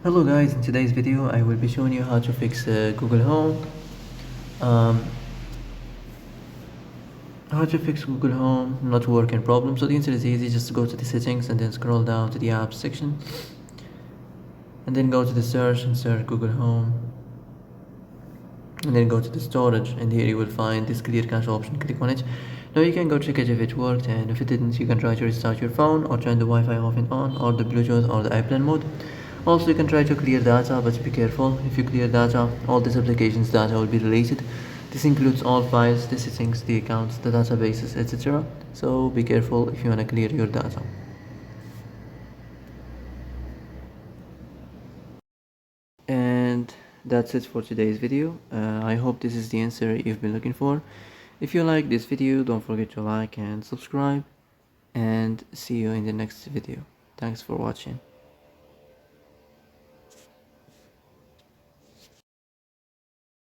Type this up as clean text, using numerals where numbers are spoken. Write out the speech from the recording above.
Hello guys, in today's video I will be showing you how to fix Google Home. Um, how to fix Google Home not working problem. So the answer is easy, just go to the settings and then scroll down to the apps section and then go to the search and search Google Home and then go to the storage, and here you will find this clear cache option. Click on it. Now you can go check it if it worked, and if it didn't you can try to restart your phone or turn the Wi-Fi off and on, or the Bluetooth or the airplane mode. Also you can try to clear data, but be careful. If you clear data, all these applications data will be deleted. This includes all files, the settings, the accounts, the databases, etc. So be careful if you want to clear your data. And that's it for today's video. I hope this is the answer you've been looking for. If you like this video, don't forget to like and subscribe, and see you in the next video. Thanks for watching.